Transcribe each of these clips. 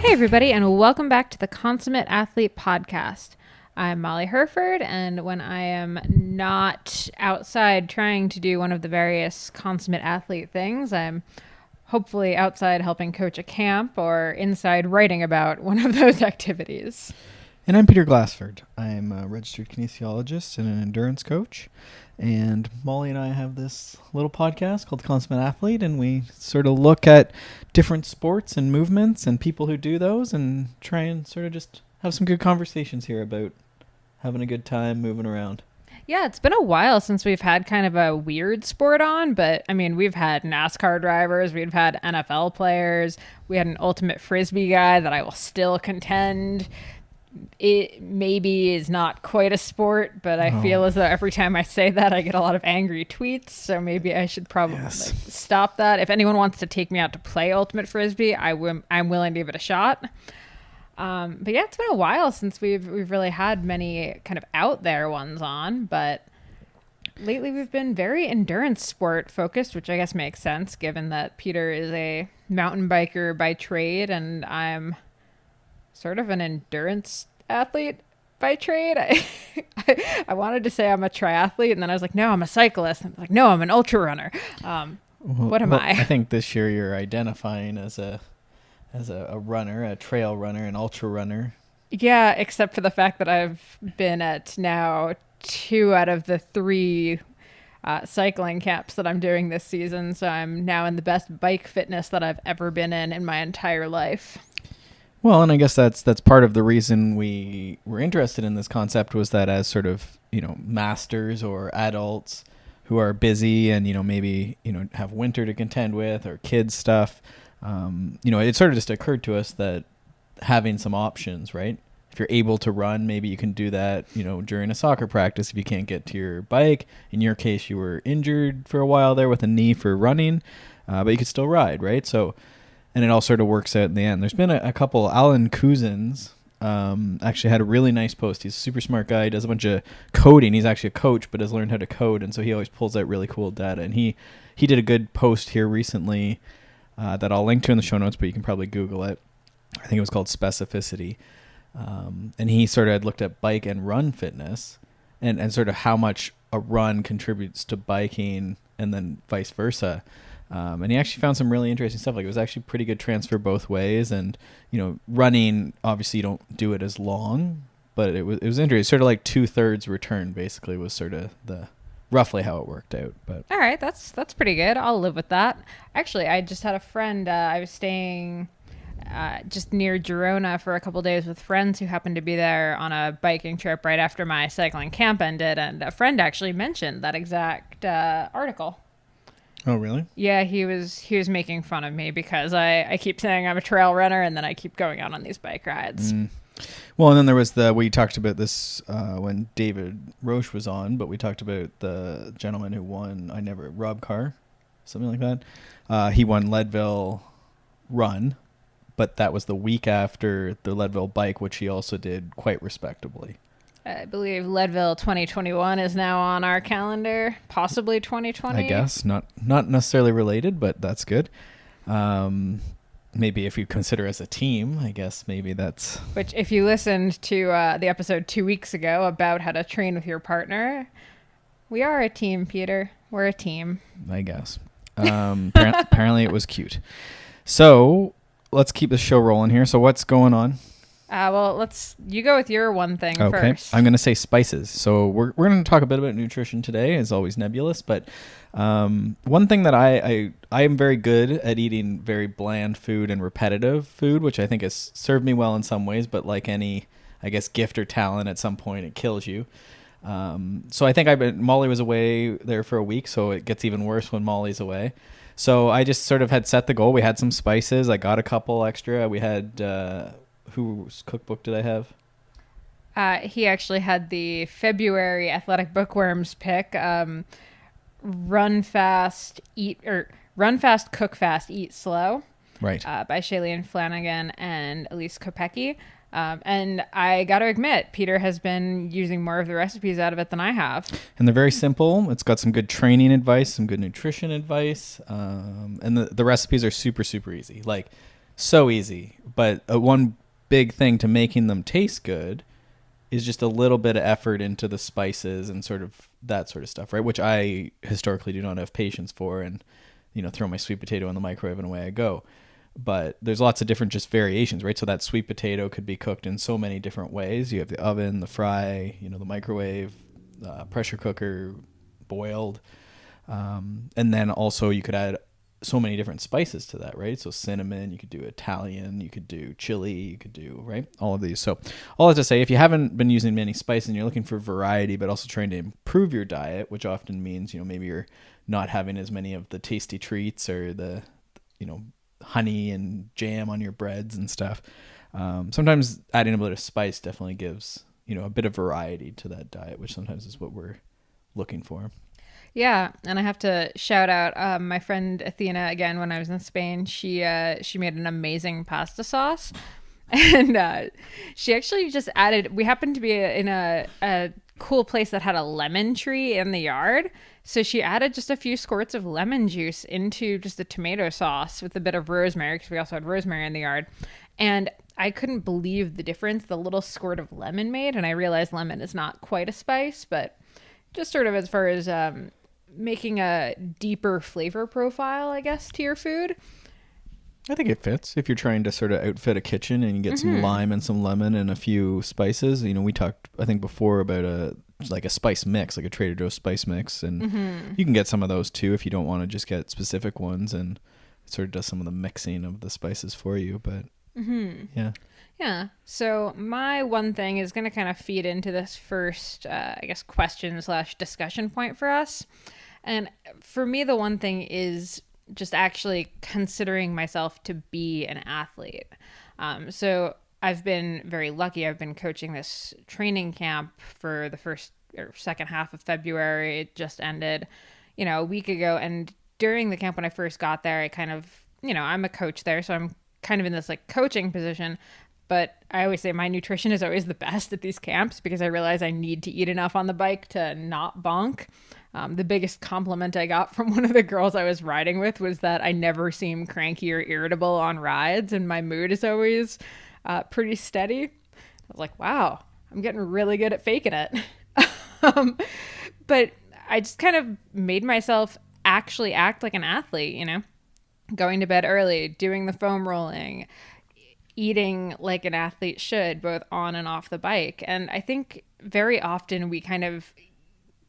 Hey, everybody, and welcome back to the Consummate Athlete Podcast. I'm Molly Herford, and when I am not outside trying to do one of the various consummate athlete things, I'm hopefully outside helping coach a camp or inside writing about one of those activities. And I'm Peter Glassford. I'm a registered kinesiologist and an endurance coach. And Molly and I have this little podcast called Consummate Athlete, and we sort of look at different sports and movements and people who do those and try and sort of just have some good conversations here about having a good time moving around. Yeah, it's been a while since we've had kind of a weird sport on, but I mean, we've had NASCAR drivers, we've had NFL players, we had an ultimate frisbee guy that I will still contend it maybe is not quite a sport, but I feel as though every time I say that I get a lot of angry tweets, so maybe I should probably stop that. If anyone wants to take me out to play ultimate frisbee, I'm willing to give it a shot. But yeah, it's been a while since we've really had many kind of out there ones on, but lately we've been very endurance sport focused, which I guess makes sense given that Peter is a mountain biker by trade and I'm sort of an endurance athlete by trade. I wanted to say I'm a triathlete, and then I was like, no, I'm a cyclist. And I'm like, no, I'm an ultra runner. What am I? I think this year you're identifying as a runner, a trail runner, an ultra runner. Yeah, except for the fact that I've been at now 2 out of the 3 cycling camps that I'm doing this season. So I'm now in the best bike fitness that I've ever been in my entire life. Well, and I guess that's part of the reason we were interested in this concept was that as sort of, masters or adults who are busy and, maybe, have winter to contend with or kids stuff, it sort of just occurred to us that having some options, right? If you're able to run, maybe you can do that, during a soccer practice if you can't get to your bike. In your case, you were injured for a while there with a knee for running, but you could still ride, right? So... And it all sort of works out in the end. There's been a couple. Alan Couzens actually had a really nice post. He's a super smart guy. He does a bunch of coding. He's actually a coach, but has learned how to code. And so he always pulls out really cool data. And he did a good post here recently that I'll link to in the show notes, but you can probably Google it. I think it was called Specificity. And he sort of had looked at bike and run fitness and sort of how much a run contributes to biking and then vice versa. And he actually found some really interesting stuff. Like it was actually pretty good transfer both ways. And, running, obviously you don't do it as long, but it was interesting. Sort of like 2/3 return basically was sort of the roughly how it worked out. But all right, that's pretty good. I'll live with that. Actually, I just had a friend. I was staying just near Girona for a couple days with friends who happened to be there on a biking trip right after my cycling camp ended. And a friend actually mentioned that exact article. Oh, really? Yeah, he was making fun of me because I keep saying I'm a trail runner and then I keep going out on these bike rides. Well, and then there was we talked about this when David Roche was on, but we talked about the gentleman who won, Rob Carr, something like that. He won Leadville Run, but that was the week after the Leadville Bike, which he also did quite respectably. I believe Leadville 2021 is now on our calendar, possibly 2020. I guess not necessarily related, but that's good. Maybe if you consider us a team, I guess maybe that's. Which, if you listened to the episode 2 weeks ago about how to train with your partner, we are a team, Peter. We're a team. I guess. Apparently, it was cute. So let's keep the show rolling here. So what's going on? Well, you go with your one thing first. I'm going to say spices. So we're going to talk a bit about nutrition today, as always nebulous, but one thing that I am very good at eating very bland food and repetitive food, which I think has served me well in some ways, but like any, I guess, gift or talent, at some point it kills you. So I think Molly was away there for a week, so it gets even worse when Molly's away. So I just sort of had set the goal. We had some spices. I got a couple extra. We had... whose cookbook did I have? He actually had the February Athletic Bookworms pick, Run Fast, Cook Fast, Eat Slow. Right. By Shailene Flanagan and Elise Kopecky. And I got to admit, Peter has been using more of the recipes out of it than I have. And they're very simple. It's got some good training advice, some good nutrition advice. And the recipes are super, super easy. Like, So easy. But one big thing to making them taste good is just a little bit of effort into the spices and sort of that sort of stuff, right? Which I historically do not have patience for, and throw my sweet potato in the microwave and away I go. But there's lots of different just variations, right? So that sweet potato could be cooked in so many different ways. You have the oven, the fry, the microwave, pressure cooker, boiled, and then also you could add so many different spices to that, right? So cinnamon, you could do Italian, you could do chili, you could do, right? All of these. So all that to say, if you haven't been using many spices and you're looking for variety, but also trying to improve your diet, which often means, maybe you're not having as many of the tasty treats or the, honey and jam on your breads and stuff. Sometimes adding a bit of spice definitely gives, a bit of variety to that diet, which sometimes is what we're looking for. Yeah, and I have to shout out my friend Athena again. When I was in Spain, she made an amazing pasta sauce, and she actually just added. We happened to be in a cool place that had a lemon tree in the yard, so she added just a few squirts of lemon juice into just the tomato sauce with a bit of rosemary, because we also had rosemary in the yard, and I couldn't believe the difference the little squirt of lemon made. And I realized lemon is not quite a spice, but just sort of as far as making a deeper flavor profile, I guess, to your food. I think it fits if you're trying to sort of outfit a kitchen and you get some lime and some lemon and a few spices. We talked, I think, before about a spice mix, like a Trader Joe's spice mix, and you can get some of those too if you don't want to just get specific ones, and it sort of does some of the mixing of the spices for you. But Yeah. So my one thing is going to kind of feed into this first, I guess, question/discussion point for us. And for me, the one thing is just actually considering myself to be an athlete. So I've been very lucky. I've been coaching this training camp for the first or second half of February. It just ended, a week ago. And during the camp, when I first got there, I kind of, I'm a coach there, so I'm kind of in this like coaching position. But I always say my nutrition is always the best at these camps because I realize I need to eat enough on the bike to not bonk. The biggest compliment I got from one of the girls I was riding with was that I never seem cranky or irritable on rides, and my mood is always pretty steady. I was like, wow, I'm getting really good at faking it. But I just kind of made myself actually act like an athlete, going to bed early, doing the foam rolling, eating like an athlete should, both on and off the bike. And I think very often we kind of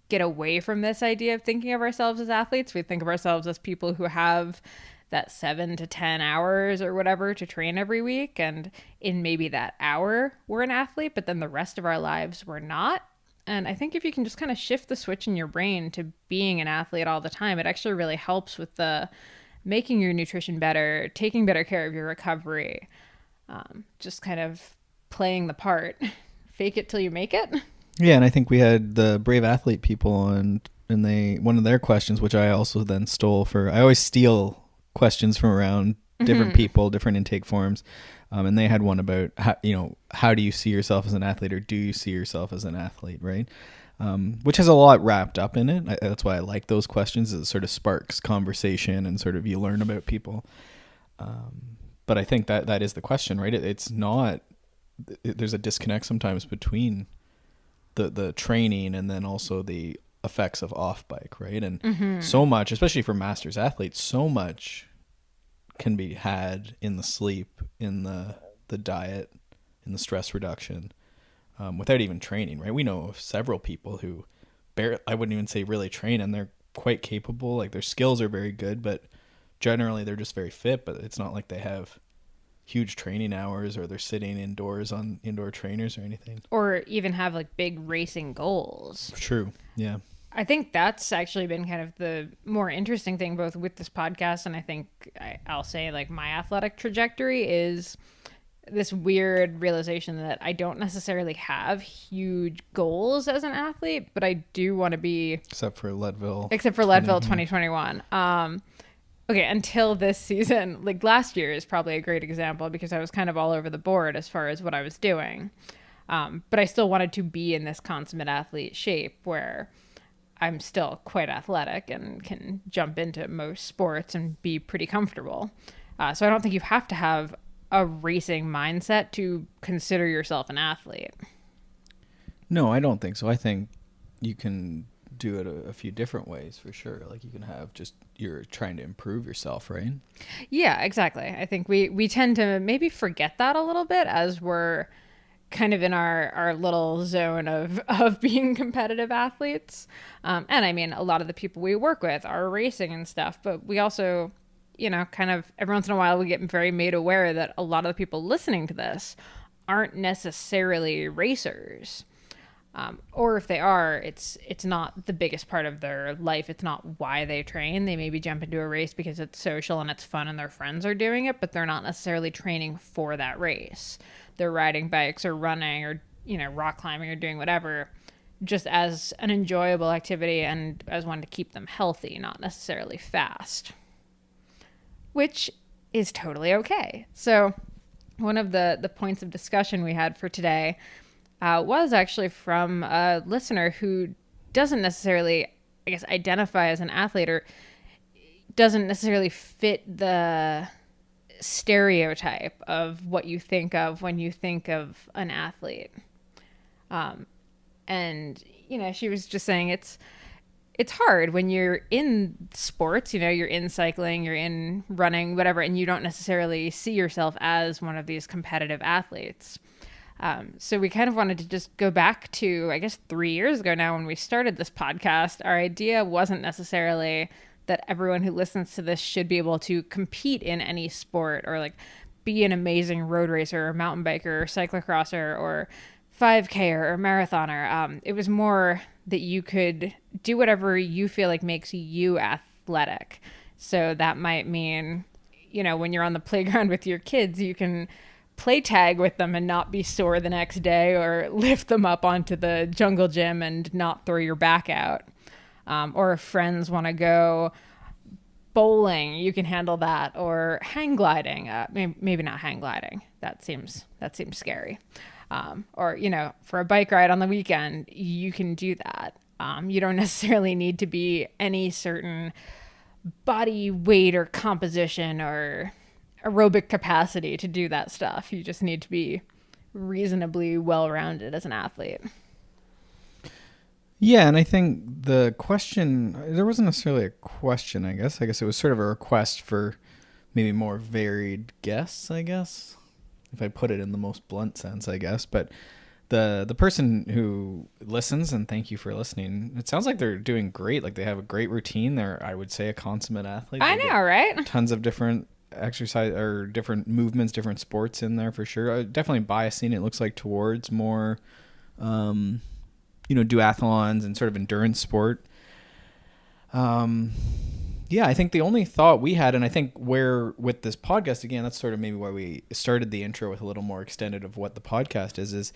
get away from this idea of thinking of ourselves as athletes. We think of ourselves as people who have that 7 to 10 hours or whatever to train every week. And in maybe that hour, we're an athlete, but then the rest of our lives, we're not. And I think if you can just kind of shift the switch in your brain to being an athlete all the time, it actually really helps with the making your nutrition better, taking better care of your recovery, just kind of playing the part. Fake it till you make it. Yeah, and I think we had the Brave Athlete people on, and one of their questions, which I also then stole I always steal questions from around different people, different intake forms, and they had one about how do you see yourself as an athlete, or do you see yourself as an athlete, right? Which has a lot wrapped up in it. That's why I like those questions. It sort of sparks conversation and sort of you learn about people. But I think that is the question, right? It's not. There's a disconnect sometimes between the training and then also the effects of off bike, right? And so much, especially for masters athletes, so much can be had in the sleep, in the diet, in the stress reduction, without even training, right? We know of several people who I wouldn't even say really train, and they're quite capable. Like their skills are very good, but generally they're just very fit, but it's not like they have huge training hours or they're sitting indoors on indoor trainers or anything. Or even have like big racing goals. True. Yeah. I think that's actually been kind of the more interesting thing both with this podcast and I think I'll say like my athletic trajectory is this weird realization that I don't necessarily have huge goals as an athlete, but I do want to be... Except for Leadville 2021. Okay, until this season, like last year is probably a great example because I was kind of all over the board as far as what I was doing. But I still wanted to be in this consummate athlete shape where I'm still quite athletic and can jump into most sports and be pretty comfortable. So I don't think you have to have a racing mindset to consider yourself an athlete. No, I don't think so. I think you can do it a few different ways for sure. Like you can have just you're trying to improve yourself, right? Yeah, exactly. I think we tend to maybe forget that a little bit as we're kind of in our little zone of being competitive athletes. And I mean, a lot of the people we work with are racing and stuff, but we also, kind of every once in a while we get very made aware that a lot of the people listening to this aren't necessarily racers. Or if they are, it's not the biggest part of their life. It's not why they train. They maybe jump into a race because it's social and it's fun and their friends are doing it, but they're not necessarily training for that race. They're riding bikes or running or, rock climbing or doing whatever just as an enjoyable activity and as one to keep them healthy, not necessarily fast, which is totally okay. So one of the points of discussion we had for today was actually from a listener who doesn't necessarily, I guess, identify as an athlete or doesn't necessarily fit the stereotype of what you think of when you think of an athlete. And, she was just saying it's hard when you're in sports, you're in cycling, you're in running, whatever, and you don't necessarily see yourself as one of these competitive athletes. So we kind of wanted to just go back to, I guess, 3 years ago now when we started this podcast. Our idea wasn't necessarily that everyone who listens to this should be able to compete in any sport or like be an amazing road racer or mountain biker or cyclocrosser or 5K or marathoner. It was more that you could do whatever you feel like makes you athletic. So that might mean, when you're on the playground with your kids, you can play tag with them and not be sore the next day, or lift them up onto the jungle gym and not throw your back out. Or if friends want to go bowling, you can handle that, or hang gliding. Maybe not hang gliding. That seems scary. Or, for a bike ride on the weekend, you can do that. You don't necessarily need to be any certain body weight or composition or aerobic capacity to do that stuff. You just need to be reasonably well-rounded as an athlete. Yeah, and I think the question, there wasn't necessarily a question, I guess. I guess it was sort of a request for maybe more varied guests, I guess, if I put it in the most blunt sense, I guess. But the person who listens, and thank you for listening, it sounds like they're doing great. Like they have a great routine. They're, I would say, a consummate athlete. I know, right? Tons of different exercise or different movements, different sports in there for sure. Definitely biasing, it looks like, towards more duathlons and sort of endurance sport. Yeah, I think the only thought we had, and I think where with this podcast, again, that's sort of maybe why we started the intro with a little more extended of what the podcast is,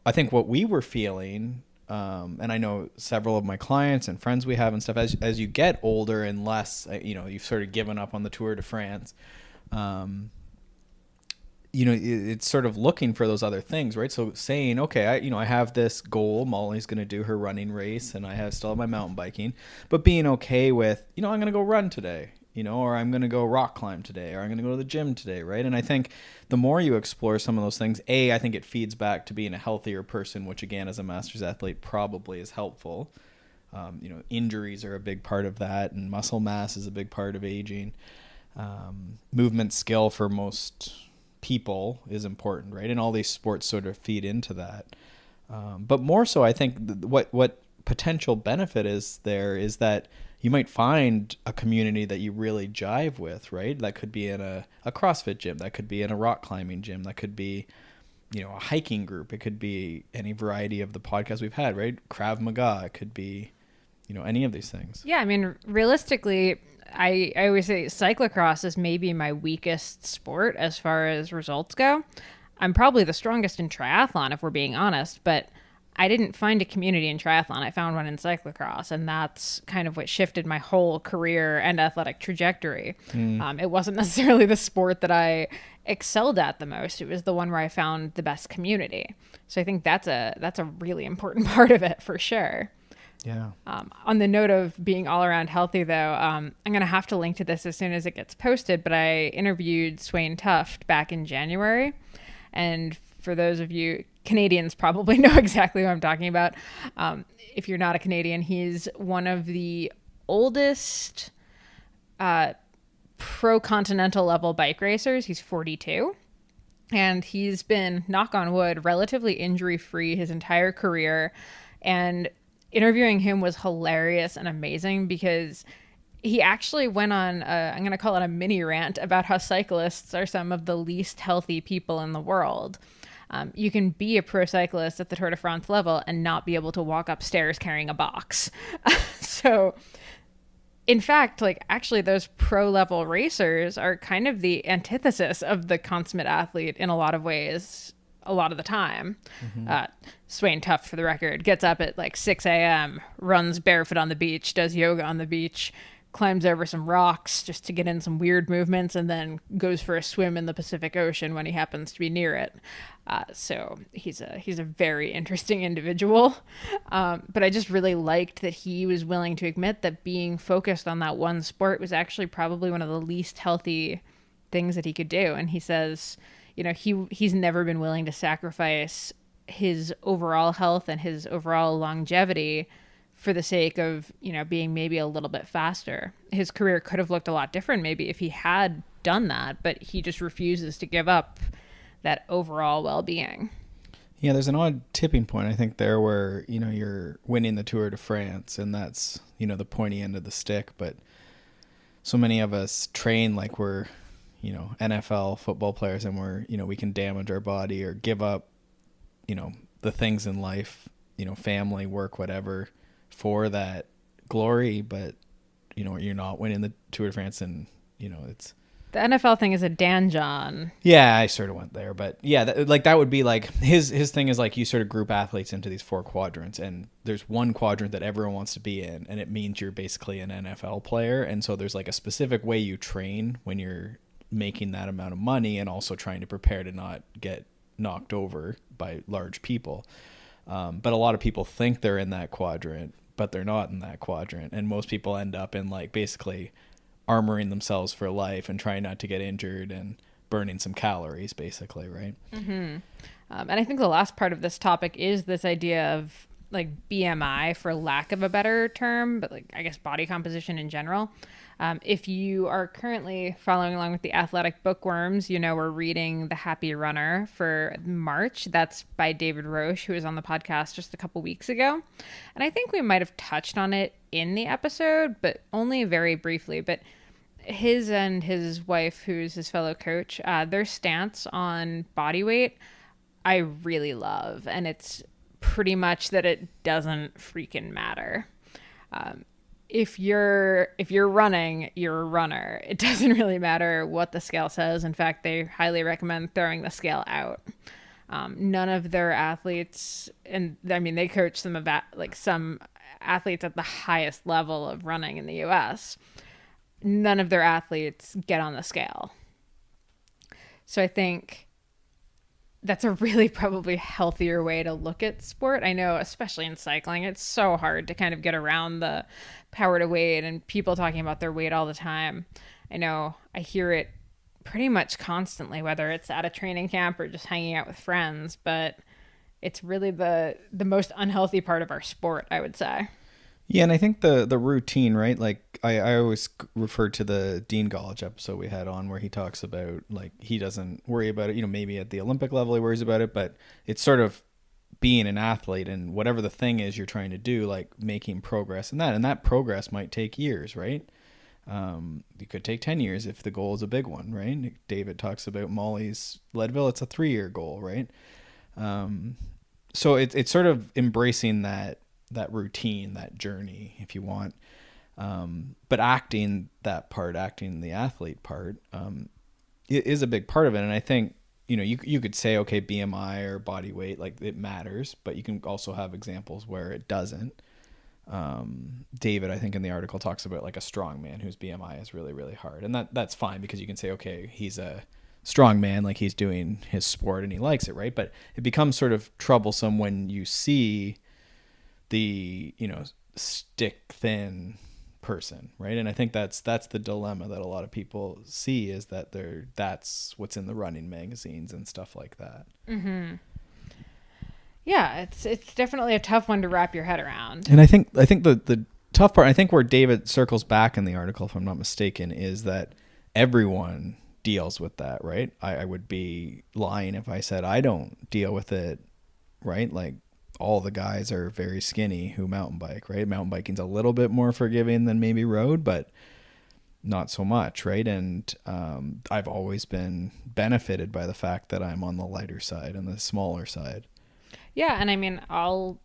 I think what we were feeling, and I know several of my clients and friends we have and stuff, as you get older and less, you've sort of given up on the Tour de France, it's sort of looking for those other things, right? So saying, okay, I have this goal. Molly's going to do her running race, and I still have my mountain biking, but being okay with, I'm going to go run today, or I'm going to go rock climb today, or I'm going to go to the gym today, right? And I think the more you explore some of those things, I think it feeds back to being a healthier person, which again, as a master's athlete, probably is helpful. Injuries are a big part of that, and muscle mass is a big part of aging. Movement skill for most people is important, right? And all these sports sort of feed into that. But more so, I think what potential benefit is there is that you might find a community that you really jive with, right? That could be in a CrossFit gym, that could be in a rock climbing gym, that could be, a hiking group. It could be any variety of the podcasts we've had, right? Krav Maga, it could be, any of these things. Yeah, I mean, realistically, I always say cyclocross is maybe my weakest sport as far as results go. I'm probably the strongest in triathlon, if we're being honest, but I didn't find a community in triathlon. I found one in cyclocross, and that's kind of what shifted my whole career and athletic trajectory. It wasn't necessarily the sport that I excelled at the most. It was the one where I found the best community. So I think that's a really important part of it for sure. Yeah. On the note of being all around healthy, though, I'm going to have to link to this as soon as it gets posted. But I interviewed Swain Tuft back in January. And for those of you Canadians, probably know exactly what I'm talking about. If you're not a Canadian, he's one of the oldest pro continental level bike racers. He's 42. And he's been, knock on wood, relatively injury free his entire career. And interviewing him was hilarious and amazing because he actually went on, I'm going to call it a mini rant about how cyclists are some of the least healthy people in the world. You can be a pro cyclist at the Tour de France level and not be able to walk upstairs carrying a box. So, in fact, like actually those pro level racers are kind of the antithesis of the consummate athlete in a lot of ways, a lot of the time. Swain Tuft, for the record, gets up at like 6 a.m., runs barefoot on the beach, does yoga on the beach, climbs over some rocks just to get in some weird movements, and then goes for a swim in the Pacific Ocean when he happens to be near it. So he's a very interesting individual. But I just really liked that he was willing to admit that being focused on that one sport was actually probably one of the least healthy things that he could do. And he says, he's never been willing to sacrifice his overall health and his overall longevity for the sake of, being maybe a little bit faster. His career could have looked a lot different maybe if he had done that, but he just refuses to give up that overall well-being. Yeah, there's an odd tipping point, I think, there where, you're winning the Tour de France and that's, the pointy end of the stick. But so many of us train like we're, NFL football players and we're, we can damage our body or give up, the things in life, family, work, whatever, for that glory. But, you're not winning the Tour de France and, it's... The NFL thing is a Dan John. Yeah, I sort of went there, but yeah, that would be like his thing is like you sort of group athletes into these 4 quadrants, and there's one quadrant that everyone wants to be in, and it means you're basically an NFL player, and so there's like a specific way you train when you're making that amount of money, and also trying to prepare to not get knocked over by large people. But a lot of people think they're in that quadrant, but they're not in that quadrant, and most people end up in like basically armoring themselves for life and trying not to get injured and burning some calories, basically, right? Mm-hmm. And I think the last part of this topic is this idea of like BMI, for lack of a better term, but like I guess body composition in general. If you are currently following along with the Athletic Bookworms, we're reading The Happy Runner for March. That's by David Roche, who was on the podcast just a couple weeks ago. And I think we might have touched on it in the episode, but only very briefly. But his and his wife, who's his fellow coach, their stance on body weight, I really love. And it's pretty much that it doesn't freaking matter. If you're running, you're a runner. It doesn't really matter what the scale says. In fact, they highly recommend throwing the scale out. None of their athletes, and I mean, they coach some athletes at the highest level of running in the US. None of their athletes get on the scale. So I think that's a really probably healthier way to look at sport. I know, especially in cycling, it's so hard to kind of get around the power to weight and people talking about their weight all the time. I know I hear it pretty much constantly, whether it's at a training camp or just hanging out with friends, but it's really the most unhealthy part of our sport, I would say. Yeah, and I think the routine, right? Like I always refer to the Dean Gollage episode we had on where he talks about like he doesn't worry about it, maybe at the Olympic level he worries about it, but it's sort of being an athlete and whatever the thing is you're trying to do, like making progress in that. And that progress might take years, right? It could take 10 years if the goal is a big one, right? David talks about Molly's Leadville, it's a 3-year goal, right? So it's sort of embracing that routine, that journey, if you want. But acting the athlete part, is a big part of it. And I think, you could say, okay, BMI or body weight, like it matters, but you can also have examples where it doesn't. David, I think in the article talks about like a strong man whose BMI is really, really hard. And that's fine because you can say, okay, he's a strong man, like he's doing his sport and he likes it, right? But it becomes sort of troublesome when you see the stick thin person, right? And I think that's the dilemma that a lot of people see, is that that's what's in the running magazines and stuff like that. Mm-hmm. Yeah, it's definitely a tough one to wrap your head around. And I think the tough part, I think where David circles back in the article, if I'm not mistaken, is that everyone deals with that, right? I would be lying if I said I don't deal with it, right? Like, all the guys are very skinny who mountain bike, right? Mountain biking's a little bit more forgiving than maybe road, but not so much, right? And I've always been benefited by the fact that I'm on the lighter side and the smaller side. Yeah, and I mean, I'll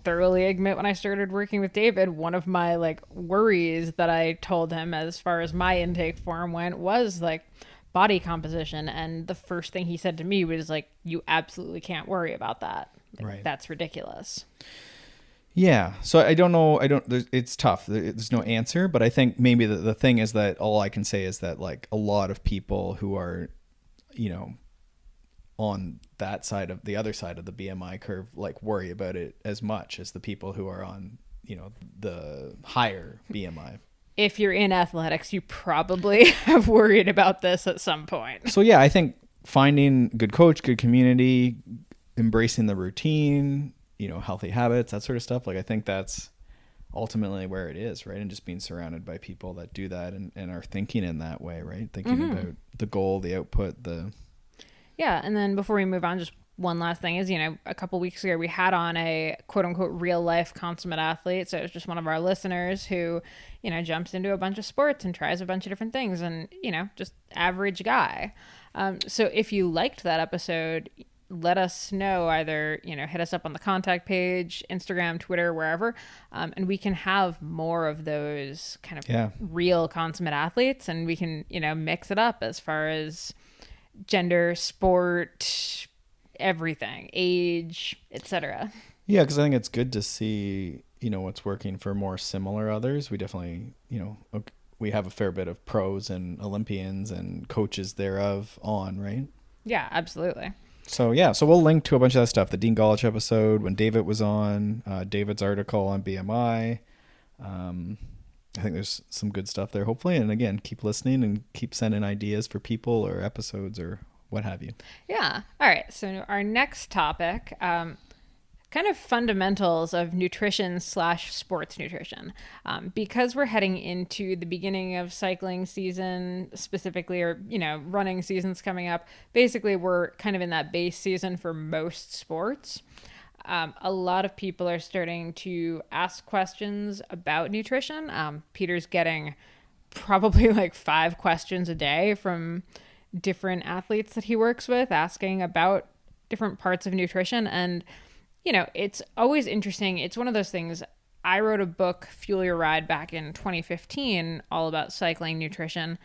thoroughly admit, when I started working with David, one of my like worries that I told him as far as my intake form went was like body composition, and the first thing he said to me was like, "You absolutely can't worry about that. Like, Right. That's ridiculous." Yeah. So I don't know. It's tough. There's no answer, but I think maybe the thing is that all I can say is that, like, a lot of people who are, on that side of the other side of the BMI curve, like, worry about it as much as the people who are on, the higher BMI. If you're in athletics, you probably have worried about this at some point. So yeah, I think finding good coach, good community, embracing the routine, healthy habits, that sort of stuff. Like, I think that's ultimately where it is, right? And just being surrounded by people that do that and are thinking in that way, right? Thinking about the goal, the output, Yeah, and then before we move on, just one last thing is, a couple weeks ago we had on a quote unquote real life consummate athlete. So it was just one of our listeners who, jumps into a bunch of sports and tries a bunch of different things, and, just average guy. So if you liked that episode, let us know. Either, hit us up on the contact page, Instagram, Twitter, wherever, and we can have more of those kind of real consummate athletes, and we can, mix it up as far as gender, sport, everything, age, etc. Yeah, because I think it's good to see, what's working for more similar others. We definitely, we have a fair bit of pros and Olympians and coaches thereof on, right? Yeah, absolutely. So yeah, so we'll link to a bunch of that stuff. The Dean Golich episode when David was on, David's article on BMI. I think there's some good stuff there, hopefully. And again, keep listening and keep sending ideas for people or episodes or what have you. Yeah. All right. So our next topic, kind of fundamentals of nutrition / sports nutrition. Because we're heading into the beginning of cycling season specifically, or, running season's coming up. Basically, we're kind of in that base season for most sports. A lot of people are starting to ask questions about nutrition. Peter's getting probably like 5 questions a day from different athletes that he works with, asking about different parts of nutrition. And, it's always interesting. It's one of those things. I wrote a book, Fuel Your Ride, back in 2015, all about cycling nutrition.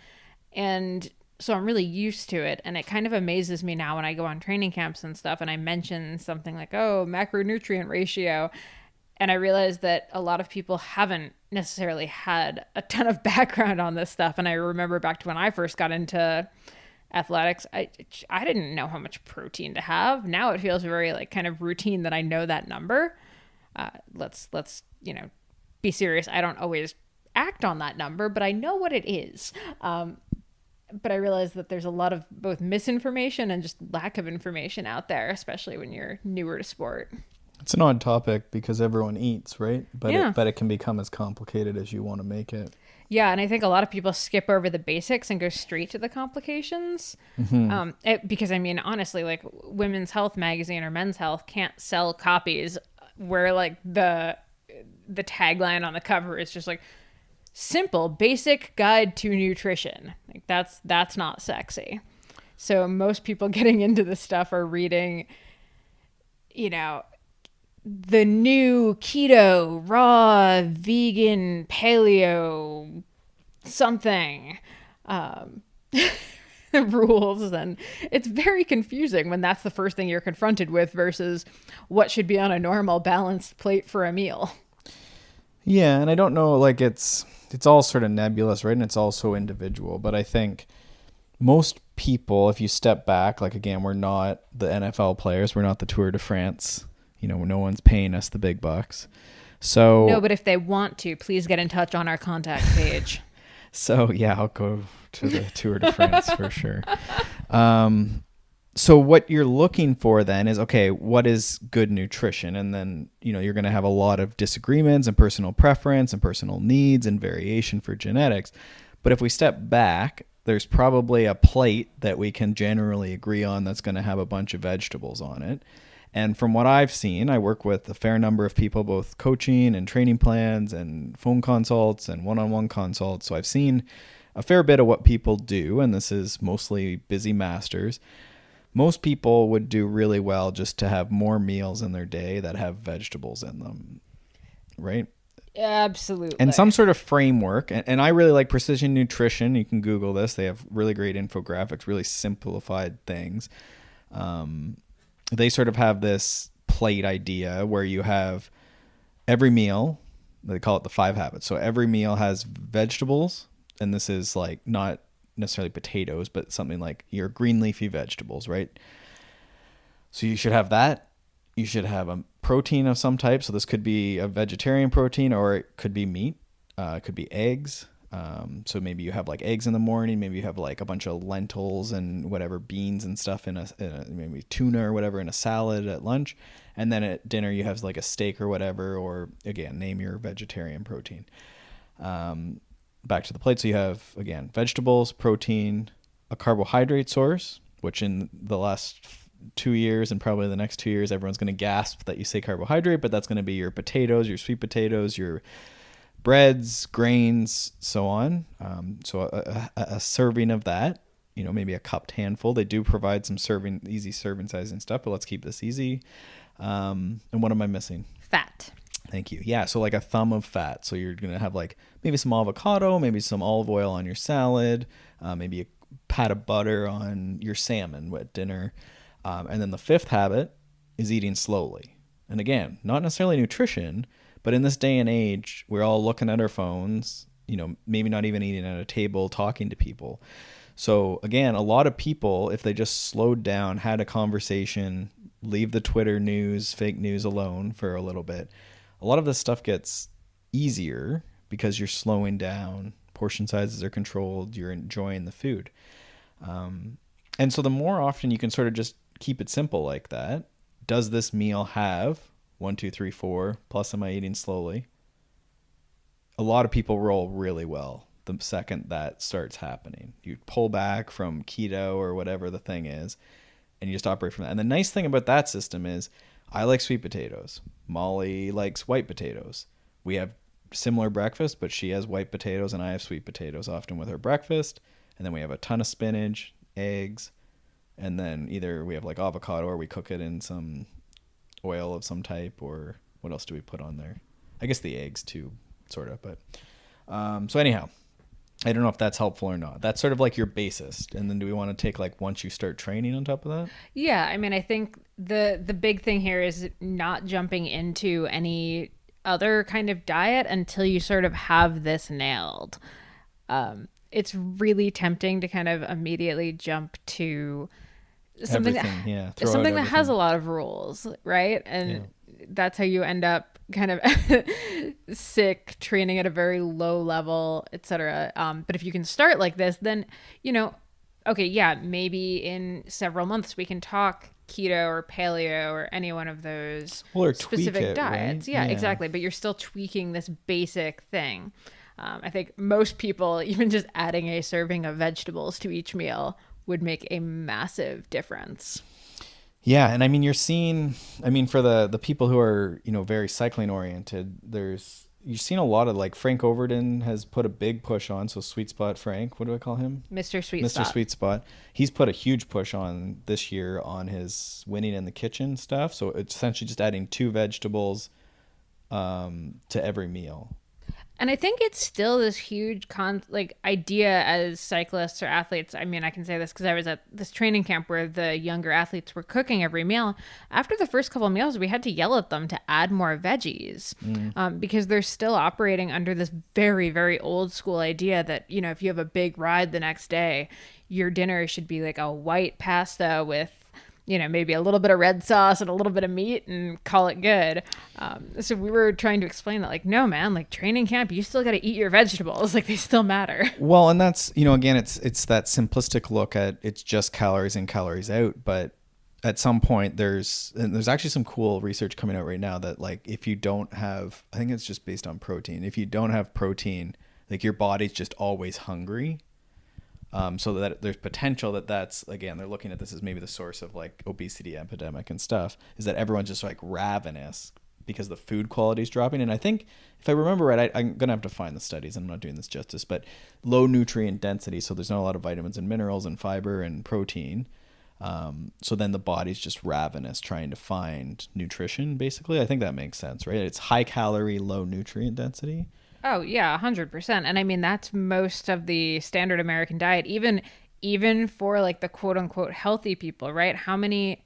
And so I'm really used to it, and it kind of amazes me now when I go on training camps and stuff and I mention something like, macronutrient ratio, and I realize that a lot of people haven't necessarily had a ton of background on this stuff. And I remember back to when I first got into athletics, I didn't know how much protein to have. Now it feels very like kind of routine that I know that number. Let's be serious. I don't always act on that number, but I know what it is. But I realize that there's a lot of both misinformation and just lack of information out there, especially when you're newer to sport. It's an odd topic because everyone eats, right? But Yeah. it can become as complicated as you want to make it. Yeah, and I think a lot of people skip over the basics and go straight to the complications. Because, I mean, honestly, like Women's Health magazine or Men's Health can't sell copies where like the tagline on the cover is just like, simple, basic guide to nutrition. Like that's not sexy. So most people getting into this stuff are reading, the new keto, raw, vegan, paleo, something, rules. And it's very confusing when that's the first thing you're confronted with versus what should be on a normal balanced plate for a meal. Yeah, and I don't know, like it's all sort of nebulous, right? And it's all so individual. But I think most people, if you step back, like again, we're not the NFL players, we're not the Tour de France. No one's paying us the big bucks. So No, but if they want to, please get in touch on our contact page. So yeah, I'll go to the Tour de France for sure. So what you're looking for then is, okay, what is good nutrition? And then, you're going to have a lot of disagreements and personal preference and personal needs and variation for genetics. But if we step back, there's probably a plate that we can generally agree on that's going to have a bunch of vegetables on it. And from what I've seen, I work with a fair number of people, both coaching and training plans and phone consults and one-on-one consults. So I've seen a fair bit of what people do, and this is mostly busy masters. Most people would do really well just to have more meals in their day that have vegetables in them, right? Absolutely. And some sort of framework. And I really like Precision Nutrition. You can Google this. They have really great infographics, really simplified things. They sort of have this plate idea where you have every meal, they call it the 5 habits. So every meal has vegetables, and this is like not necessarily potatoes, but something like your green leafy vegetables, right? So you should have that. You should have a protein of some type. So this could be a vegetarian protein, or it could be meat. It could be eggs. So maybe you have like eggs in the morning, maybe you have like a bunch of lentils and whatever beans and stuff in a maybe tuna or whatever in a salad at lunch. And then at dinner you have like a steak or whatever, or again, name your vegetarian protein. Back to the plate. So you have, again, vegetables, protein, a carbohydrate source, which in the last 2 years and probably the next 2 years, everyone's going to gasp that you say carbohydrate, but that's going to be your potatoes, your sweet potatoes, your breads, grains, so on. So a serving of that, maybe a cupped handful. They do provide some easy serving size and stuff, but let's keep this easy. And what am I missing? Fat. Thank you. Yeah, so like a thumb of fat. So you're going to have like maybe some avocado, maybe some olive oil on your salad, maybe a pat of butter on your salmon at dinner. And then the 5th habit is eating slowly. And again, not necessarily nutrition, but in this day and age, we're all looking at our phones, maybe not even eating at a table, talking to people. So again, a lot of people, if they just slowed down, had a conversation, leave the Twitter news, fake news alone for a little bit, a lot of this stuff gets easier because you're slowing down, portion sizes are controlled, you're enjoying the food. And so the more often you can sort of just keep it simple like that, does this meal have 1, 2, 3, 4, plus am I eating slowly? A lot of people roll really well the second that starts happening. You pull back from keto or whatever the thing is, and you just operate from that. And the nice thing about that system is I like sweet potatoes. Molly likes white potatoes. We have similar breakfast, but she has white potatoes and I have sweet potatoes often with her breakfast. And then we have a ton of spinach, eggs, and then either we have like avocado or we cook it in some oil of some type, or what else do we put on there? I guess the eggs too, sort of. But so anyhow, I don't know if that's helpful or not. That's sort of like your basis. And then do we want to take like once you start training on top of that? Yeah, I mean, I think the big thing here is not jumping into any other kind of diet until you sort of have this nailed. It's really tempting to kind of immediately jump to something that has a lot of rules, right? And that's how you end up kind of sick, training at a very low level, etc. But if you can start like this, then okay, yeah, maybe in several months we can talk keto or paleo or any one of those specific diets. Right? Yeah, exactly. But you're still tweaking this basic thing. I think most people, even just adding a serving of vegetables to each meal would make a massive difference. Yeah. And I mean, you're seeing, for the people who are, very cycling oriented, you've seen a lot of like Frank Overton has put a big push on. So Sweet Spot Frank, what do I call him? Mr. Sweet Spot. He's put a huge push on this year on his winning in the kitchen stuff. So it's essentially just adding 2 vegetables to every meal. And I think it's still this huge idea as cyclists or athletes. I mean, I can say this because I was at this training camp where the younger athletes were cooking every meal. After the first couple of meals, we had to yell at them to add more veggies because they're still operating under this very, very old school idea that, if you have a big ride the next day, your dinner should be like a white pasta with, maybe a little bit of red sauce and a little bit of meat and call it good. So we were trying to explain that, like, no, man, like training camp, you still got to eat your vegetables. Like they still matter. Well, and that's, again, it's that simplistic look at it's just calories in, calories out. But at some point there's actually some cool research coming out right now that like if you don't have, I think it's just based on protein. If you don't have protein, like your body's just always hungry. So that there's potential that's, again, they're looking at this as maybe the source of like obesity epidemic and stuff, is that everyone's just like ravenous because the food quality is dropping. And I think if I remember right, I'm going to have to find the studies. I'm not doing this justice, but low nutrient density. So there's not a lot of vitamins and minerals and fiber and protein. So then the body's just ravenous trying to find nutrition, basically. I think that makes sense, right? It's high calorie, low nutrient density. Oh yeah, 100%. And I mean that's most of the standard American diet, even for like the quote unquote healthy people, right? How many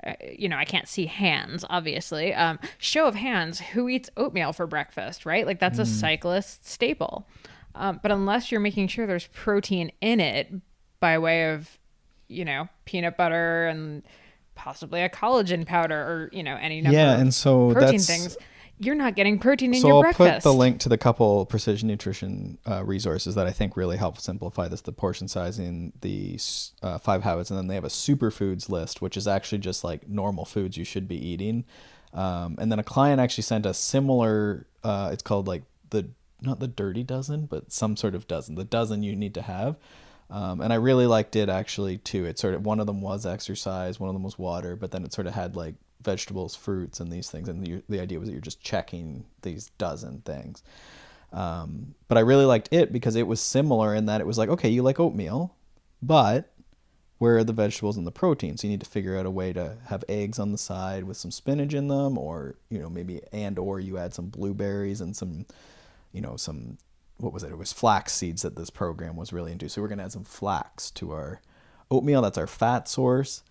I can't see hands, obviously. Show of hands, who eats oatmeal for breakfast, right? Like that's a cyclist staple. But unless you're making sure there's protein in it by way of, peanut butter and possibly a collagen powder or, any number and so protein things, you're not getting protein in so your I'll breakfast. put the link to the couple precision nutrition resources that I think really help simplify this, the portion sizing, the 5 habits, and then they have a superfoods list, which is actually just like normal foods you should be eating. And then a client actually sent a similar, it's called like not the dirty dozen, but some sort of dozen, the dozen you need to have. And I really liked it actually too. It sort of, one of them was exercise, one of them was water, but then it sort of had like vegetables, fruits, and these things. And the idea was that you're just checking these dozen things. But I really liked it because it was similar in that it was like, okay, you like oatmeal, but where are the vegetables and the protein? So you need to figure out a way to have eggs on the side with some spinach in them, or, maybe, or you add some blueberries and some, what was it? It was flax seeds that this program was really into. So we're going to add some flax to our oatmeal. That's our fat source.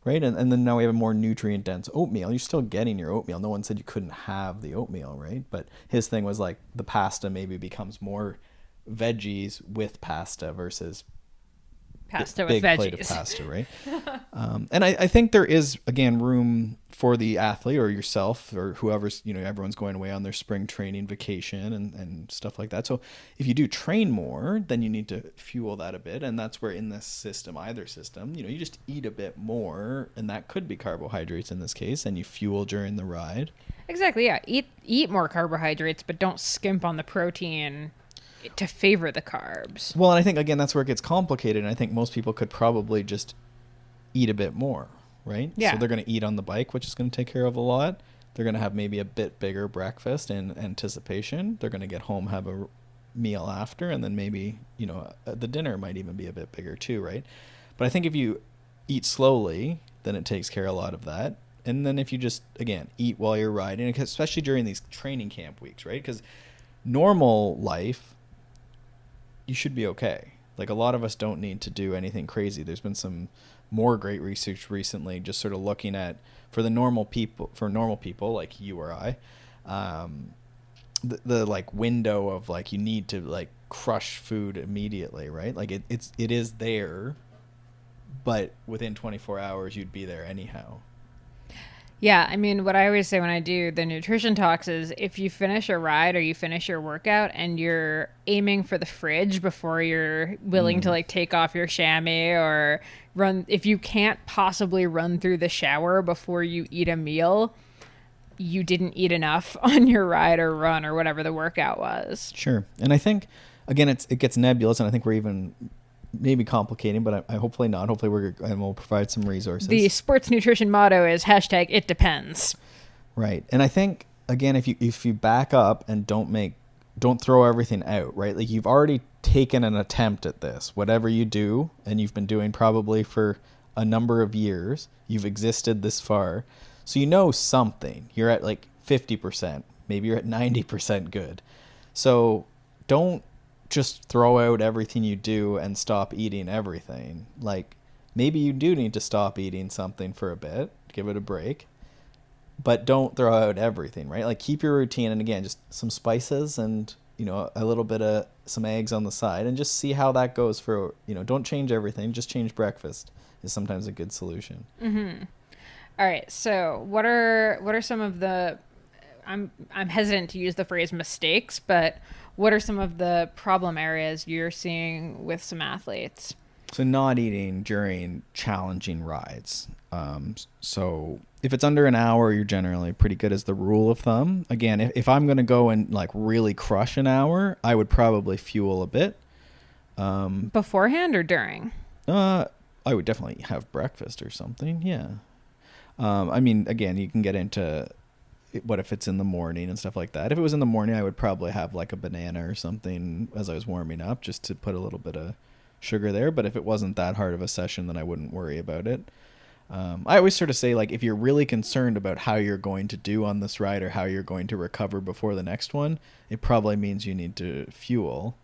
Right. And then now we have a more nutrient dense oatmeal. You're still getting your oatmeal. No one said you couldn't have the oatmeal. Right. But his thing was like the pasta maybe becomes more veggies with pasta versus pasta big with veggies. Plate of pasta. Right. And I think there is, again, room for the athlete or yourself or whoever's, everyone's going away on their spring training vacation and stuff like that. So if you do train more, then you need to fuel that a bit. And that's where in this system, either system, you just eat a bit more, and that could be carbohydrates in this case, and you fuel during the ride. Exactly. Yeah. Eat more carbohydrates, but don't skimp on the protein to favor the carbs. Well, and I think, again, that's where it gets complicated. And I think most people could probably just eat a bit more, right? Yeah. So they're going to eat on the bike, which is going to take care of a lot. They're going to have maybe a bit bigger breakfast in anticipation. They're going to get home, have a meal after, and then maybe, the dinner might even be a bit bigger too, right? But I think if you eat slowly, then it takes care of a lot of that. And then if you just, again, eat while you're riding, especially during these training camp weeks, right? Because normal life, you should be okay. Like a lot of us don't need to do anything crazy. There's been some more great research recently, just sort of looking at for normal people like you or I, the like window of like you need to like crush food immediately, right? Like it is there, but within 24 hours you'd be there anyhow. Yeah, I mean, what I always say when I do the nutrition talks is if you finish a ride or you finish your workout and you're aiming for the fridge before you're willing to like take off your chamois or run, if you can't possibly run through the shower before you eat a meal, you didn't eat enough on your ride or run or whatever the workout was. Sure. And I think, again, it gets nebulous, and I think we're even maybe complicating, but I hopefully not. Hopefully we'll provide some resources. The sports nutrition motto is #it depends. Right. And I think, again, if you back up and don't throw everything out, right? Like you've already taken an attempt at this, whatever you do, and you've been doing probably for a number of years, you've existed this far. So you know something. You're at like 50%, maybe you're at 90% good. So don't just throw out everything you do and stop eating everything. Like maybe you do need to stop eating something for a bit, give it a break, but don't throw out everything, right? Like keep your routine, and again, just some spices and, a little bit of some eggs on the side, and just see how that goes for, don't change everything, just change breakfast is sometimes a good solution. Mm-hmm. All right. So what are some of the I'm hesitant to use the phrase mistakes, but what are some of the problem areas you're seeing with some athletes? So not eating during challenging rides. So if it's under an hour, you're generally pretty good as the rule of thumb. Again, if I'm going to go and like really crush an hour, I would probably fuel a bit. Beforehand or during? I would definitely have breakfast or something. Yeah. I mean, again, you can get into what if it's in the morning and stuff like that. If it was in the morning, I would probably have like a banana or something as I was warming up just to put a little bit of sugar there. But if it wasn't that hard of a session, then I wouldn't worry about it. I always sort of say, like, if you're really concerned about how you're going to do on this ride or how you're going to recover before the next one, it probably means you need to fuel.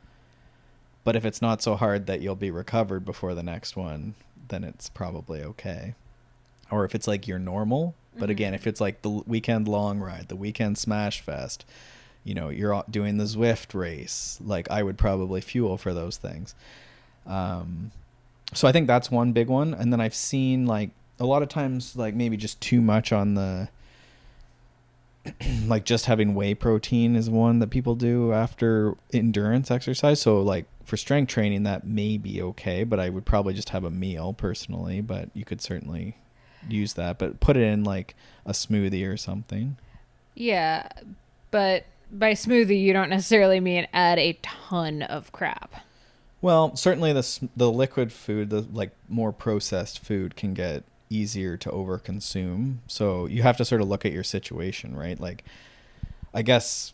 But if it's not so hard that you'll be recovered before the next one, then it's probably okay. Or if it's like your normal, but again, if it's like the weekend long ride, the weekend smash fest, you're doing the Zwift race, like I would probably fuel for those things. So I think that's one big one. And then I've seen like a lot of times, like maybe just too much on the, like just having whey protein is one that people do after endurance exercise. So like for strength training, that may be okay, but I would probably just have a meal personally, but you could certainly use that, but put it in like a smoothie or something. Yeah, but by smoothie, you don't necessarily mean add a ton of crap. Well, certainly the liquid food, the like more processed food can get easier to overconsume. So you have to sort of look at your situation, right? Like, I guess,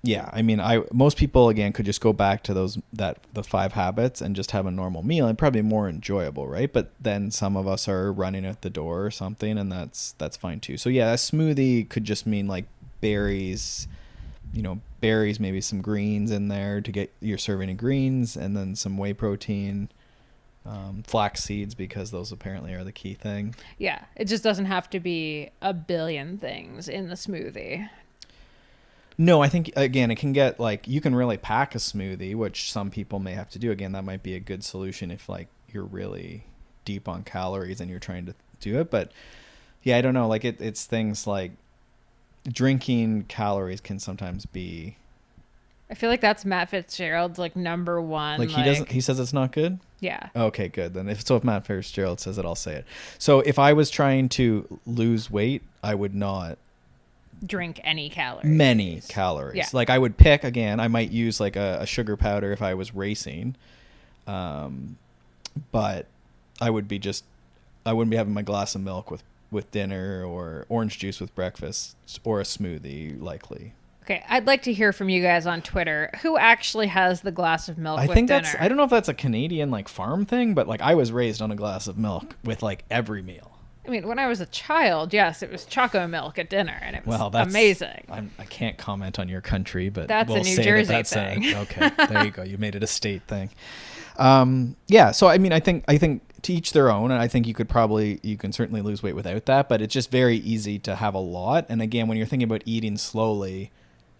yeah. I mean, most people again could just go back to the 5 habits and just have a normal meal and probably more enjoyable, right? But then some of us are running at the door or something, and that's fine too. So yeah, a smoothie could just mean like berries, maybe some greens in there to get your serving of greens, and then some whey protein, flax seeds, because those apparently are the key thing. Yeah, it just doesn't have to be a billion things in the smoothie. No, I think, again, it can get like, you can really pack a smoothie, which some people may have to do. Again, that might be a good solution if like you're really deep on calories and you're trying to do it. But yeah, I don't know. Like it's things like drinking calories can sometimes be. I feel like that's Matt Fitzgerald's like number one. Like he says it's not good? Yeah. Okay, good. Then if Matt Fitzgerald says it, I'll say it. So if I was trying to lose weight, I would not drink any calories. Many calories. Yeah. Like I would pick, again, I might use like a sugar powder if I was racing. But I wouldn't be having my glass of milk with dinner, or orange juice with breakfast, or a smoothie likely. Okay, I'd like to hear from you guys on Twitter. Who actually has the glass of milk with dinner? I don't know if that's a Canadian like farm thing, but like I was raised on a glass of milk with like every meal. I mean, when I was a child, yes, it was choco milk at dinner, and it was amazing. I can't comment on your country, but that's a New Jersey thing. Okay, there you go. You made it a state thing. Yeah. So I mean, I think to each their own, and I think you can certainly lose weight without that, but it's just very easy to have a lot. And again, when you're thinking about eating slowly,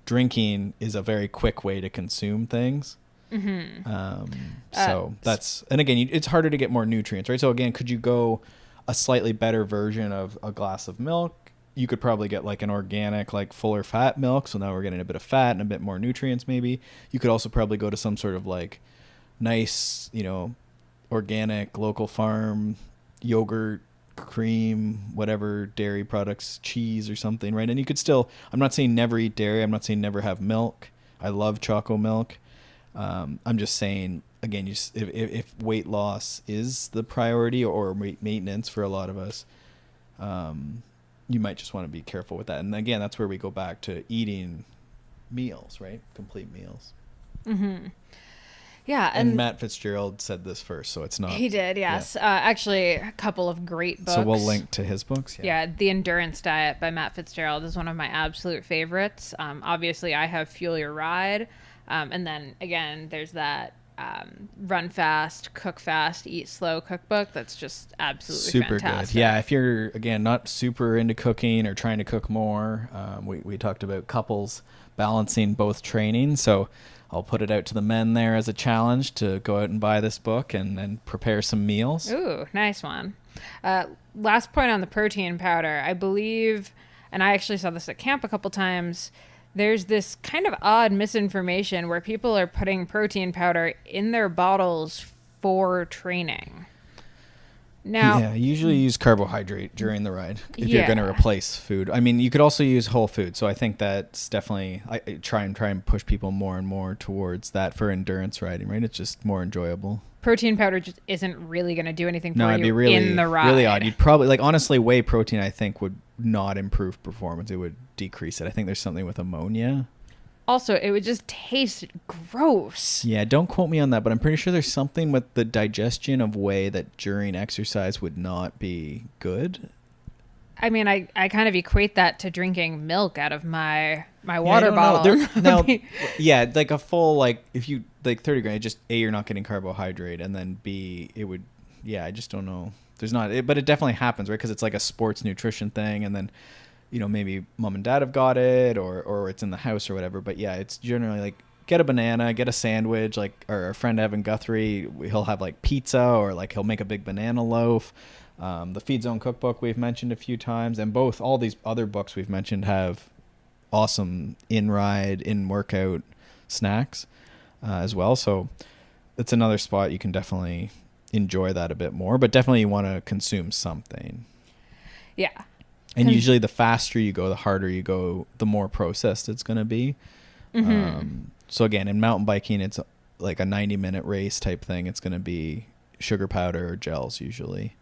drinking is a very quick way to consume things. Mm-hmm. So that's, and again, it's harder to get more nutrients, right? So again, could you go a slightly better version of a glass of milk? You could probably get like an organic, like fuller fat milk. So now we're getting a bit of fat and a bit more nutrients maybe. You could also probably go to some sort of like nice, organic, local farm yogurt, cream, whatever, dairy products, cheese or something, right? And you could still, I'm not saying never eat dairy. I'm not saying never have milk. I love choco milk. I'm just saying, again, if weight loss is the priority or weight maintenance for a lot of us, you might just want to be careful with that. And again, that's where we go back to eating meals, right? Complete meals. Mm-hmm. Yeah. And Matt Fitzgerald said this first, so it's not. He did, yes. Yeah. Actually, a couple of great books. So we'll link to his books. Yeah. The Endurance Diet by Matt Fitzgerald is one of my absolute favorites. Obviously, I have Fuel Your Ride. And then, again, there's that Run Fast, Cook Fast, Eat Slow cookbook. That's just absolutely super fantastic. Good. Yeah, if you're, again, not super into cooking or trying to cook more, we talked about couples balancing both training. So I'll put it out to the men there as a challenge to go out and buy this book and prepare some meals. Ooh, nice one. Last point on the protein powder. I believe, and I actually saw this at camp a couple times, there's this kind of odd misinformation where people are putting protein powder in their bottles for training. Now, Yeah, usually use carbohydrate during the ride if you're Yeah. going to replace food. I mean, you could also use whole food. So I think that's definitely, I try and push people more and more towards that for endurance riding, right? It's just more enjoyable. protein powder just isn't really going to do anything for No, you it'd be really, in the ride. really odd. You'd probably, like, honestly, whey protein, I think, would not improve performance. It would decrease it. I think there's something with ammonia. Also, it would just taste gross. Yeah, don't quote me on that, but I'm pretty sure there's something with the digestion of whey that during exercise would not be good. I mean, I kind of equate that to drinking milk out of my Yeah, I water don't know. bottle. Now, yeah, like a full, like, if you, like 30 grams, just A, you're not getting carbohydrate, and then B, it would, yeah, I just don't know. There's not, but it definitely happens, right? Because it's like a sports nutrition thing, and then, you know, maybe mom and dad have got it, or it's in the house or whatever. But yeah, it's generally like, get a banana, get a sandwich, like our friend Evan Guthrie, he'll have like pizza, or like he'll make a big banana loaf. The Feed Zone cookbook we've mentioned a few times, and all these other books we've mentioned have awesome in-ride, in-workout snacks as well. So it's another spot you can definitely enjoy that a bit more, but definitely you want to consume something. Yeah. And usually the faster you go, the harder you go, the more processed it's going to be. So again, in mountain biking, it's like a 90-minute race type thing. It's going to be sugar powder or gels usually.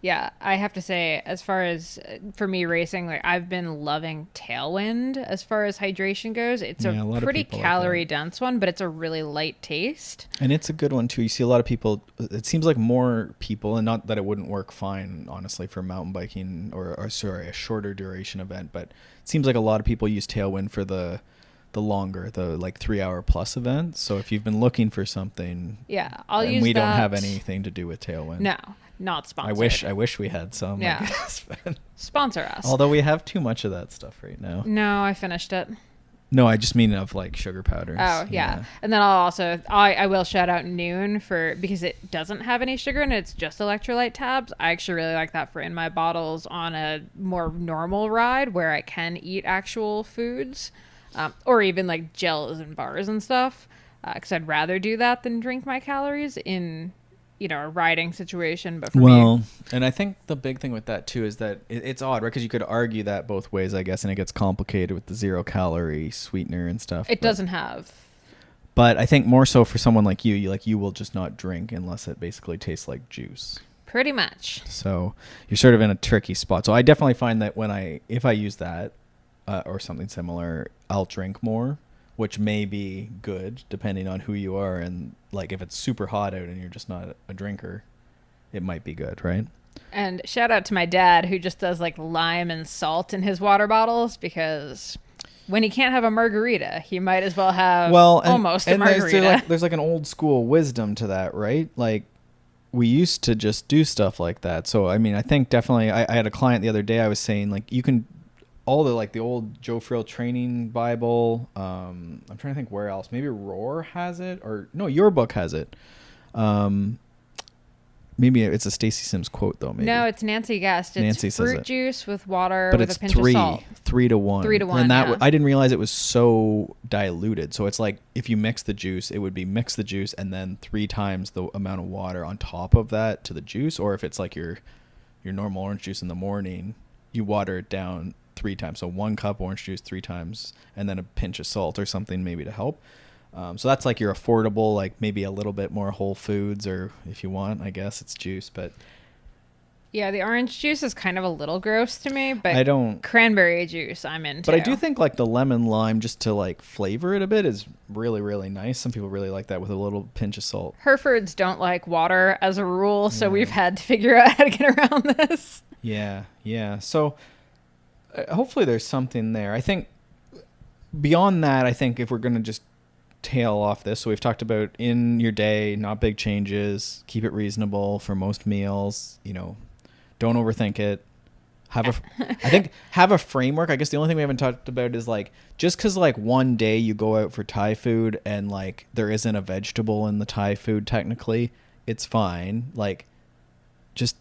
Yeah, I have to say, as far as for me racing, like I've been loving Tailwind as far as hydration goes. It's Yeah, a a lot of pretty people like calorie dense one, but it's a really light taste. And it's a good one too. You see a lot of people, it seems like more people, and not that it wouldn't work fine, honestly, for mountain biking or sorry, a shorter duration event, but it seems like a lot of people use Tailwind for the longer, the like 3-hour plus events. So if you've been looking for something, Yeah, I'll and use we that. don't have anything to do with Tailwind. No, not I sponsored. wish we had some. Yeah. I guess, but- Sponsor us. although we have too much of that stuff right now. No, I finished it. No, I just mean of like sugar powders. Oh yeah. And then I will shout out Noon because it doesn't have any sugar and it's just electrolyte tabs. I actually really like that for in my bottles on a more normal ride where I can eat actual foods, or even like gels and bars and stuff. Because I'd rather do that than drink my calories in, a riding situation. But for me, and I think the big thing with that too is that it's odd, right? Because you could argue that both ways, I guess, and it gets complicated with the 0-calorie sweetener and stuff. it doesn't have. But I think more so for someone like you will just not drink unless it basically tastes like juice. Pretty much. So you're sort of in a tricky spot. So I definitely find that if I use that or something similar, I'll drink more, which may be good depending on who you are. And like if it's super hot out and you're just not a drinker, it might be good, right? And shout out to my dad who just does like lime and salt in his water bottles because when he can't have a margarita, he might as well have almost a margarita. There's like an old school wisdom to that, right? Like we used to just do stuff like that. So, I mean, I think definitely I had a client the other day, I was saying like you can all the old Joe Frill training Bible. I'm trying to think where else. Maybe Roar has it, or no, your book has it. Maybe it's a Stacy Sims quote though. Maybe No, it's Nancy Guest. It's Nancy says fruit it. juice with water but with it's a pinch of salt. 3-to-1. 3-to-1, And that yeah. I didn't realize it was so diluted. So it's like if you mix the juice, it would be mix the juice and then 3 times the amount of water on top of that to the juice. Or if it's like your normal orange juice in the morning, you water it down 3 times. So 1 cup orange juice 3 times, and then a pinch of salt or something maybe to help. So that's like your affordable, like maybe a little bit more Whole Foods, or if you want, I guess it's juice. But Yeah, the orange juice is kind of a little gross to me, but I don't. cranberry juice I'm into. But I do think like the lemon lime, just to like flavor it a bit, is really, really nice. Some people really like that with a little pinch of salt. Herefords don't like water as a rule, so we've had to figure out how to get around this. Yeah. So hopefully there's something there. I think beyond that, I think if we're going to just tail off this, so we've talked about in your day, not big changes, keep it reasonable for most meals, don't overthink it. I think have a framework. I guess the only thing we haven't talked about is like, just because like one day you go out for Thai food and like there isn't a vegetable in the Thai food, technically it's fine. Like, just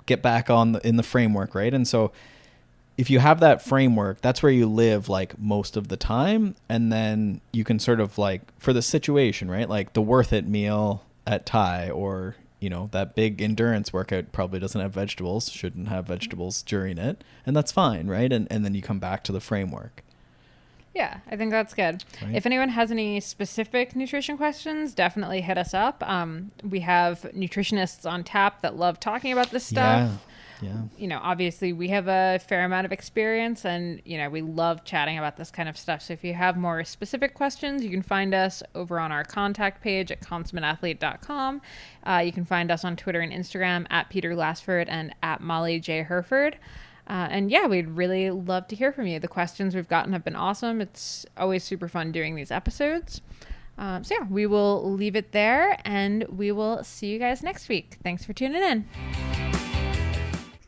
get back in the framework, right? And so if you have that framework, that's where you live like most of the time, and then you can sort of like, for the situation, right, like the worth it meal at Thai, or that big endurance workout probably doesn't have vegetables, shouldn't have vegetables during it, and that's fine, right? And then you come back to the framework. Yeah, I think that's good. Right. If anyone has any specific nutrition questions, definitely hit us up. We have nutritionists on tap that love talking about this stuff. Yeah. Obviously we have a fair amount of experience, and we love chatting about this kind of stuff. So if you have more specific questions, you can find us over on our contact page at consummateathlete.com. You can find us on Twitter and Instagram at Peter Glassford and at Molly J. Herford. And yeah, we'd really love to hear from you. The questions we've gotten have been awesome. It's always super fun doing these episodes. So yeah, we will leave it there, and we will see you guys next week. Thanks for tuning in.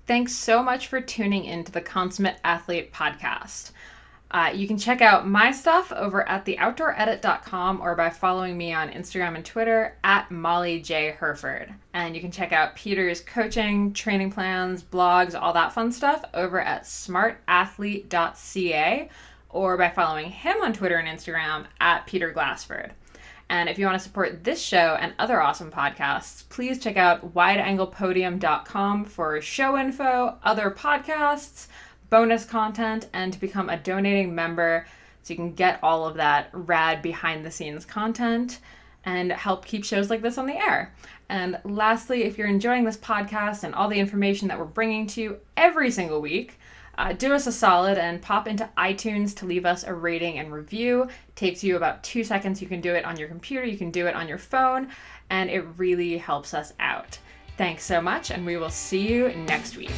Thanks so much for tuning into the Consummate Athlete podcast. You can check out my stuff over at theoutdooredit.com or by following me on Instagram and Twitter at Molly J. Herford. And you can check out Peter's coaching, training plans, blogs, all that fun stuff over at smartathlete.ca or by following him on Twitter and Instagram at Peter Glassford. And if you want to support this show and other awesome podcasts, please check out wideanglepodium.com for show info, other podcasts, bonus content, and to become a donating member so you can get all of that rad behind the scenes content and help keep shows like this on the air. And lastly, if you're enjoying this podcast and all the information that we're bringing to you every single week, do us a solid and pop into iTunes to leave us a rating and review. It takes you about 2 seconds. You can do it on your computer, you can do it on your phone, and it really helps us out. Thanks so much, and we will see you next week.